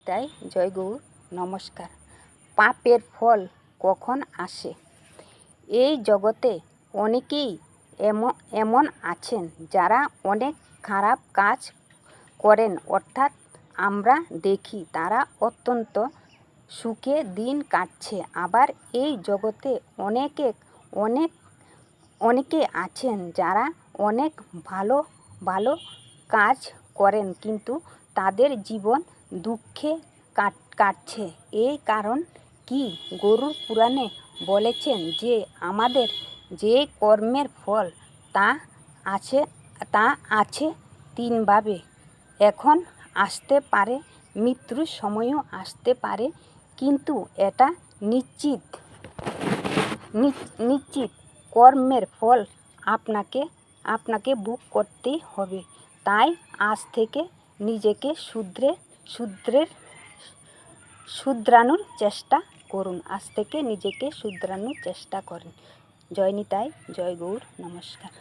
নিতাই জয় গৌর নমস্কার। পাপের ফল কখন আসে? এই জগতে অনেকেই এমন আছেন যারা অনেক খারাপ কাজ করেন, অর্থাৎ আমরা দেখি তারা অত্যন্ত সুখে দিন কাটছে। আবার এই জগতে অনেকে আছেন যারা অনেক ভালো ভালো কাজ করেন, কিন্তু তাদের জীবন দুঃখে কাটছে। এই কারণ কি? গরুড় পুরাণে বলেছেন যে আমাদের যে কর্মের ফল তা আছে তিনভাবে। এখন আসতে পারে, মৃত্যুর সময়ও আসতে পারে, কিন্তু এটা নিশ্চিত কর্মের ফল আপনাকে ভোগ করতেই হবে। তাই আজ থেকে নিজেকে শুধরানোর চেষ্টা করুন। জয় নিতাই, জয় গৌর নমস্কার।